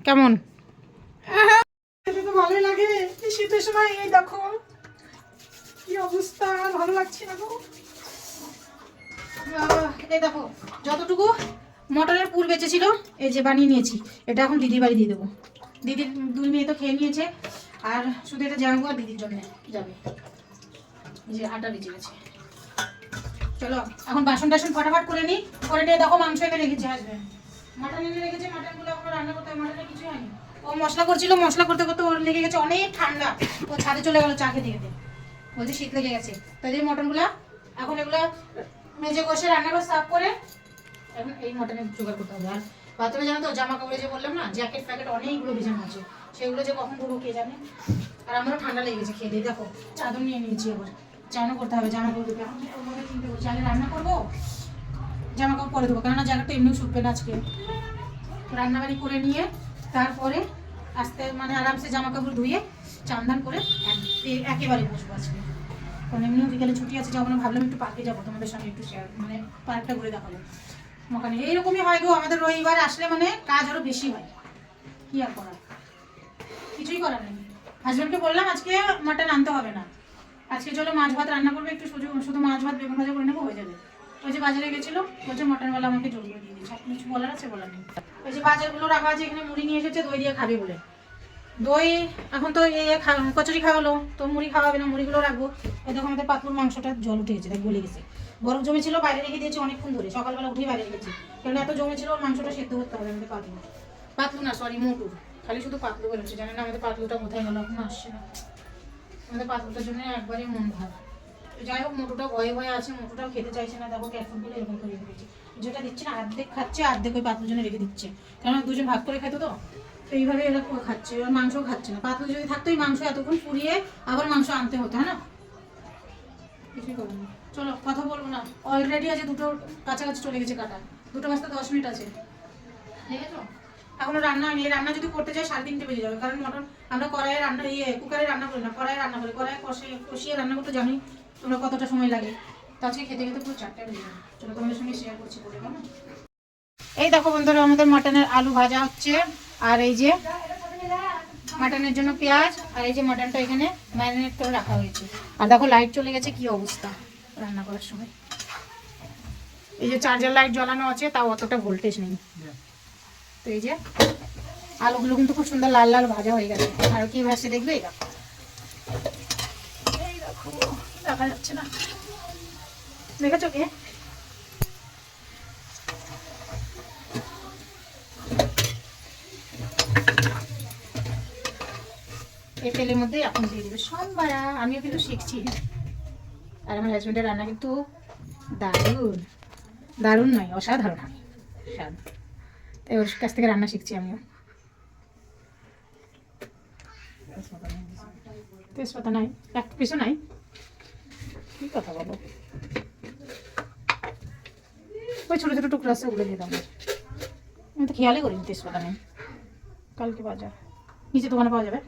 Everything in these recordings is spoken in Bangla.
কেমন? এটা তো ভালোই লাগে এই শীতের সময়। এই দেখো কি অবস্থা, ভালো লাগছে না গো। এই দেখো যতটুকু মটরের পুর বেঁচেছিল এই যে বানিয়ে নিয়েছি, এটা এখন দিদির বাড়ি দিয়ে দেবো। দিদির দুই মেয়ে তো খেয়ে নিয়েছে, আর শুধু এটা জামাবো আর দিদির জন্য যাবে। এই যে আটা বেঁচে গেছে। চলো এখন বাসন টাসন ফটাফট করে নিই, করে নিয়ে দেখো মাংস এনে রেখেছে, আসবে মাটন এনে রেখেছে। মাটনগুলো এখন রান্না করতে হবে, মাটনে কিছু হয়নি। ও মশলা করছিল, মশলা করতে করতে ওর লেগে গেছে অনেক ঠান্ডা, ও ছাদে চলে গেলো চা খেতে খেতে, বলছে শীত লেগে গেছে। তাই যে মটনগুলা এখন এগুলো মেজে কষে রান্না করে সাফ করে এখন এই মটনের জোগাড় করতে হবে। আর বাথরুমে জানো তো জামা কাপড়ে যে বললাম না জ্যাকেট ফ্যাকেট অনেকগুলো ভিজানো আছে, সেগুলো যে কখন করবো কে জানে। আর আমারও ঠান্ডা লেগে গেছে খেয়ে দিয়ে। দেখো চাদর নিয়ে নিয়েছি, আবার চানও করতে হবে, জামা কাপড় দেবে। এখন চিন্তা করছি আগে রান্না করবো, জামা কাপড় পরে দেবো, কেননা জায়গাটা এমনিও শুকবে না আজকে। রান্নাবাড়ি করে নিয়ে তারপরে আস্তে মানে আরামসে জামা কাপড় ধুয়ে চান করে একেবারে বসবো আজকে। কারণ এমনিও বিকেলে ছুটি আছে, যাবো না, ভাবলাম একটু পার্কে যাবো তোমাদের সঙ্গে একটু শেয়ার, মানে পার্কটা ঘুরে দেখাবো। ওখানে এইরকমই হয় গো, আমাদের রবিবার আসলে মানে কাজ আরো বেশি হয়, কি আর করার, কিছুই করার নেই। হাজব্যান্ডকে বললাম আজকে মাটন আনতে হবে না, আজকে চলো মাছ ভাত রান্না করবে, একটু শুধু মাছ ভাত বেগুন ভাজা করে নেবো, হয়ে যাবে। ওই যে বাজারে গেছিলো, বলছে মটনওয়ালা আমাকে জোর করে দিয়ে দিয়েছে, কিছু বলার আছে বলার নেই। ওই যে বাজারগুলো রাখা আছে, এখানে মুড়ি নিয়ে এসেছে দই দিয়ে খাবে বলে। দই এখন তো কচুরি খাওয়ালো, তো মুড়ি খাওয়াবে না, মুড়িগুলো রাখবো। এই দেখো আমাদের পাতলুর মাংসটা জল উঠে গেছে, দেখ গলে গেছে, বরফ জমেছিল বাইরে রেখে দিয়েছি অনেকক্ষণ ধরে, সকালবেলা উঠেই বাইরে রেখেছি, কারণ এত জমেছিল ওর মাংসটা সেদ্ধ করতে হবে। আমাদের পাতলু না সরি মোটুর, খালি শুধু পাতলু বলেছে, জানেন না আমাদের পাতলুটা কোথায় গেল, এখন আসছে না। আমাদের পাতলুটার জন্য একবারই মন খারাপ। যাই হোক মোটুটা ভয়ে ভয়ে আছে, মোটুটাও খেতে চাইছে না, দেখো ক্যাটফুডগুলো এরকম করে রেখে দিচ্ছি, যেটা দিচ্ছে না অর্ধেক খাচ্ছে, অর্ধেক ওই পাতলুর জন্য রেখে দিচ্ছে, কারণ দুজন ভাগ করে খেতো তো, তো এইভাবে এরা খাচ্ছে, ওর মাংসও খাচ্ছে না। পাতলু যদি থাকতো এই মাংস এতক্ষণ পুড়িয়ে আবার মাংস আনতে হতো, হ্যাঁ না, কিছুই করবো না। চলো কথা বলবো না, অলরেডি আছে দুটোর কাছাকাছি চলে গেছে কাটা, 2টা বাজতে 10 মিনিট আছে, ঠিক আছে। এখনো রান্না হয়নি, রান্না যদি করতে যাই 3:30 বেজে যাবে, কারণ মটন আমরা কড়াইয়ে রান্না কুকারে রান্না করি না, কড়াইয়ে রান্না করি, কড়াই কষিয়ে রান্না করতে জানি তোমরা কতটা সময় লাগে, তো আজকে খেতে খেতে পুরো 4টা বেজে যাবে। চলো তোমাদের সঙ্গে শেয়ার করছি বলে না। এই দেখো বন্ধুরা আমাদের মটনের আলু ভাজা হচ্ছে, আর এই যে মাটনের জন্য পেঁয়াজ, আর এই যে মটনটা এখানে ম্যারিনেট করে রাখা হয়েছে। আর দেখো লাইট চলে গেছে, কি অবস্থা রান্না করার সময়। এই যে চার্জার লাইট জ্বালানো আছে, তাও অতটা ভোল্টেজ নেই। তো এই যে আলুগুলো কিন্তু খুব সুন্দর লাল লাল ভাজা হয়ে গেছে, আর কি ভাজছে দেখবে, এই দেখো দেখা যাচ্ছে না, দেখেছো কি? এই তেলের মধ্যে এখন দিয়ে দেবে সোমবারা। আমিও কিন্তু শিখছি, আর আমার হাজবেন্ডের রান্না কিন্তু দারুণ, দারুণ নয় অসাধারণ হয় স্বাদ, তাই ওর কাছ থেকে রান্না শিখছি আমিও। তেজপাতা নাই, এক পিসও নাই, কি কথা বলো। ওই ছোটো ছোটো টুকরো আছে ওগুলো দিয়ে দাও, আমি তো খেয়ালই করিনি তেজপাতা নেই, কালকে বাজার নিচে দোকানে পাওয়া যাবে।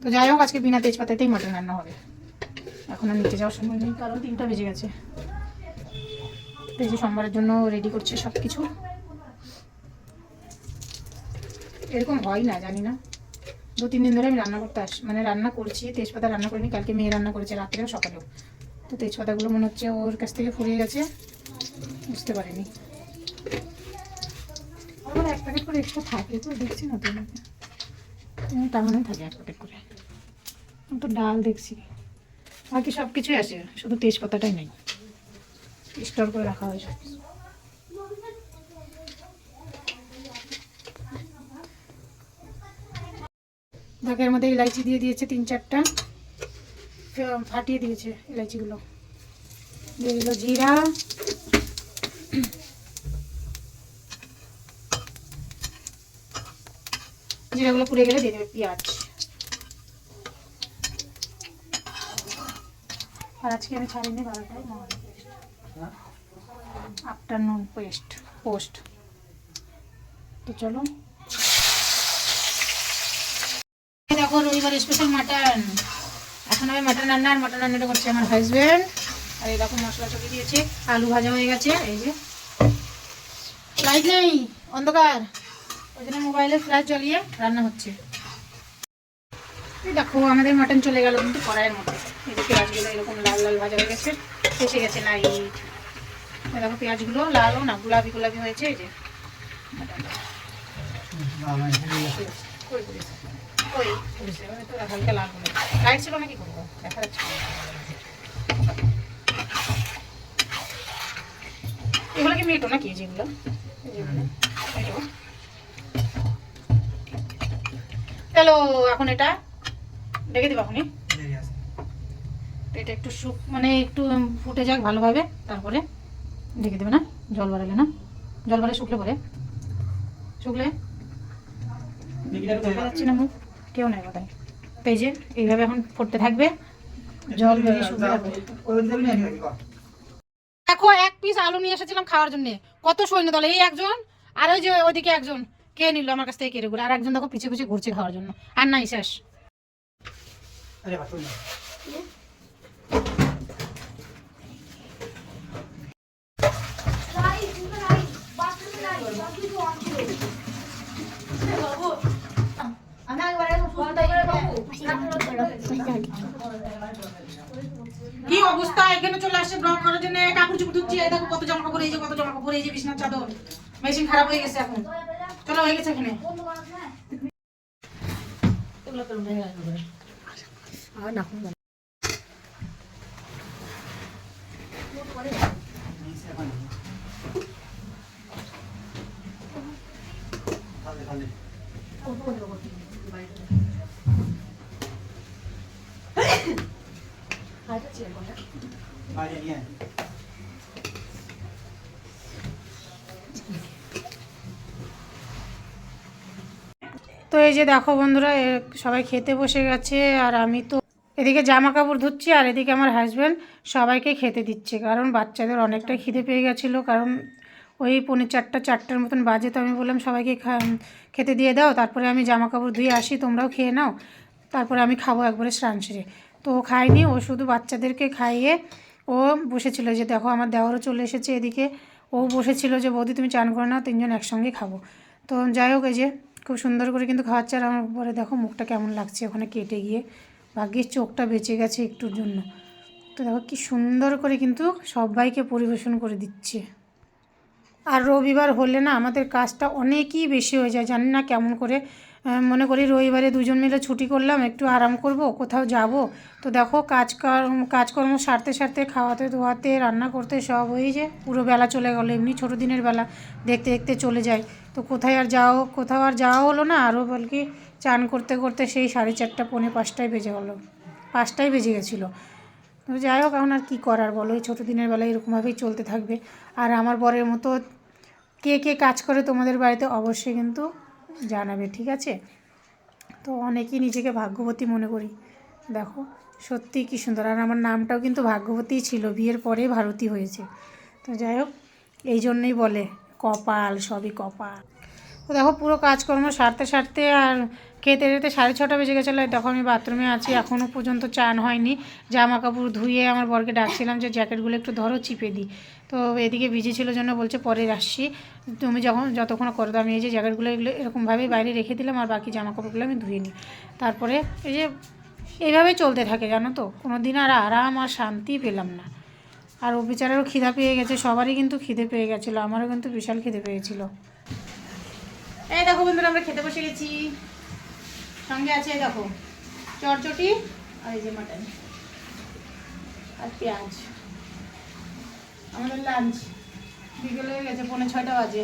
তো যাই হোক আজকে বিনা তেজপাতাতেই মটন রান্না হবে। এখন আর নিচে যাওয়ার সময় নেই, কারণ 3টা বেজে গেছে। তো এই যে সোমবারের জন্য রেডি করছে সব কিছু। এরকম হয় না জানি না, 2-3 দিন ধরে আমি রান্না করতে মানে রান্না করছি, তেজপাতা রান্না করিনি, কালকে মেয়ে রান্না করেছে রাত্রেও সকালেও। তো তেজপাতাগুলো মনে হচ্ছে ওর কাছ থেকে ফুরিয়ে গেছে, বুঝতে পারিনি। আমার 1 প্যাকেট করে এক্সট্রা থাকে, তো দেখছি না তো টাঙানোই থাকে 1 প্যাকেট করে। তো ডাল দেখছি, বাকি সব কিছুই আছে, শুধু তেজপাতাটাই নেই, স্টোর করে রাখা হয় সব। ভাগের মধ্যে ইলাইচি দিয়ে দিয়েছে 3-4টা, ফাটিয়ে দিয়েছে ইলাইচিগুলো, দিয়ে দিল জিরা, জিরাগুলো পুড়ে গেলে দিয়ে দেবে পেঁয়াজ। আর আজকে আমি ছাড়িনি 12টায় আফটারনুন পোস্ট। তো চলো দেখো রবিবার স্পেশাল মাটন, এখন আমি মাটন রান্না, আর মাটন রান্নাটা করছে আমার হাজবেন্ড। আর এই দেখো মশলা চলে দিয়েছে, আলু ভাজা হয়ে গেছে, এই যে লাইট নেই অন্ধকার, ওই জন্য মোবাইলের ফ্ল্যাশ জ্বালিয়ে রান্না হচ্ছে। এই দেখো আমাদের মাটন চলে গেল কিন্তু কড়াইয়ের মধ্যে। এই যে পেঁয়াজগুলো এরকম লাল লাল ভাজা হয়ে গেছে, এসে গেছে লাইট। দেখো পেঁয়াজগুলো লালও না, গোলাপি গোলাপি হয়েছে। এই যে হালকা লাল হলে লাইট ছিল না, কি করবো দেখা যাচ্ছে। এগুলো কি মেটো নাকি যেগুলো? চলো এখন এটা ঢেকে দেবো এখনই। এটা একটু মানে একটু ফুটে যাক ভালোভাবে, তারপরে ঢেকে দেবে। না জল বাড়ালে, না জল বাড়ে শুকলে পরে, শুকলে দেখা যাচ্ছে না মুখ, কেউ নেই বোধ হয়। তো এই যে এইভাবে এখন ফুটতে থাকবে, জল বেরিয়ে শুকলে থাকবে। দেখো এক পিস আলু নিয়ে এসেছিলাম খাওয়ার জন্য, কত সৈন্য দল, এই একজন আর ওই যে ওইদিকে একজন কে নিল আমার কাছ থেকে কেড়ে করে, আর একজন দেখো পিছে পিছে ঘুরছে খাওয়ার জন্য। আর নাই শেষ। কি অবস্থা, এখানে চলে আসছে ব্লগ করার জন্য। কাপড় চোপড় ধুচ্ছি, এই দেখো কত জামা কাপড়, এই যে কত জামা কাপড়, এই যে বিছানার চাদর, মেশিন খারাপ হয়ে গেছে এখন। চলো হয়ে গেছে এখানে। তো এই যে দেখো বন্ধুরা, সবাই খেতে বসে গেছে, আর আমি তো এদিকে জামা কাপড় ধুচ্ছি, আর এদিকে আমার হাজব্যান্ড সবাইকে খেতে দিচ্ছে। কারণ বাচ্চাদের অনেকটা খিদে পেয়ে গেছিলো, কারণ ওই 4:45-4টার মতন বাজে। তো আমি বললাম সবাইকে খেতে দিয়ে দাও, তারপরে আমি জামা কাপড় ধুয়ে আসি, তোমরাও খেয়ে নাও, তারপরে আমি খাবো একবারে স্নান সেরে। তো ও খায়নি, ও শুধু বাচ্চাদেরকে খাইয়ে ও বসেছিল। যে দেখো আমার দেওয়ারও চলে এসেছে এদিকে, ও বসেছিল যে বৌদি তুমি চান করে নাও, তিনজন একসঙ্গে খাবো। তো যাই হোক, এই যে খুব সুন্দর করে কিন্তু খাওয়াচ্ছে। আর আমার পরে দেখো মুখটা কেমন লাগছে ওখানে কেটে গিয়ে, ভাগ্যিস চোখটা বেঁচে গেছে একটুর জন্য। তো দেখো কি সুন্দর করে কিন্তু সবাইকে পরিবেশন করে দিচ্ছে। আর রবিবার হলে না আমাদের কাজটা অনেকই বেশি হয়ে যায়, জানি না কেমন করে। মনে করি রবিবারে দুজন মিলে ছুটি করলাম, একটু আরাম করব, কোথাও যাব। তো দেখো কাজকর্ম সারতে সারতে, খাওয়াতে ধোয়াতে, রান্না করতে সব ওই যে পুরো বেলা চলে গেলো। এমনি ছোটো দিনের বেলা দেখতে দেখতে চলে যায়। তো কোথাও আর যাওয়া হলো না। আরও বলকি চান করতে করতে সেই 4:30 পৌনে 5টায় বেজে গেলো, 5টায় বেজে গেছিলো। তো যাই হোক, এখন আর কী করার বলো, এই ছোটো দিনের বেলায় এরকমভাবেই চলতে থাকবে। আর আমার বরের মতো কে কে কাজ করে তোমাদের বাড়িতে অবশ্যই কিন্তু জানাবে, ঠিক আছে? তো অনেকেই নিজেকে ভাগ্যবতী মনে করি। দেখো সত্যি কী সুন্দর। আর আমার নামটাও কিন্তু ভাগ্যবতীই ছিল, বিয়ের পরে ভারতী হয়েছে। তো যাই হোক, এই জন্যই বলে কপাল, সবই কপাল। তো দেখো পুরো কাজকর্ম সারতে সারতে আর খেতে খেতে 6:30 বেজে গেছিলো। দেখো আমি বাথরুমে আছি, এখনও পর্যন্ত চান হয়নি। জামা কাপড় ধুয়ে আমার বরকে ডাকছিলাম যে জ্যাকেটগুলো একটু ধরো, চিপে দিই। তো এদিকে ভিজে ছিল জন্য বলছে পরে আসছি, তুমি যতক্ষণ করো। আমি এই যে জ্যাকেটগুলো এগুলো এরকমভাবেই বাইরে রেখে দিলাম, আর বাকি জামা কাপড়গুলো আমি ধুয়ে নিই। তারপরে এই যে এইভাবেই চলতে থাকে, জানো তো। কোনো দিন আর আরাম আর শান্তি পেলাম না। আর ও বিচারেরও খিদা পেয়ে গেছে, সবারই কিন্তু খিদে পেয়ে গেছিলো, আমারও কিন্তু বিশাল খিদে পেয়েছিল। এই দেখো বন্ধুরা, আমরা খেতে বসে গেছি। সঙ্গে আছে দেখো চটচটি, আর এই যে মাটন আর পেঁয়াজ। আমাদের লাঞ্চ বিকেল হয়ে গেছে, 5:45 বাজে।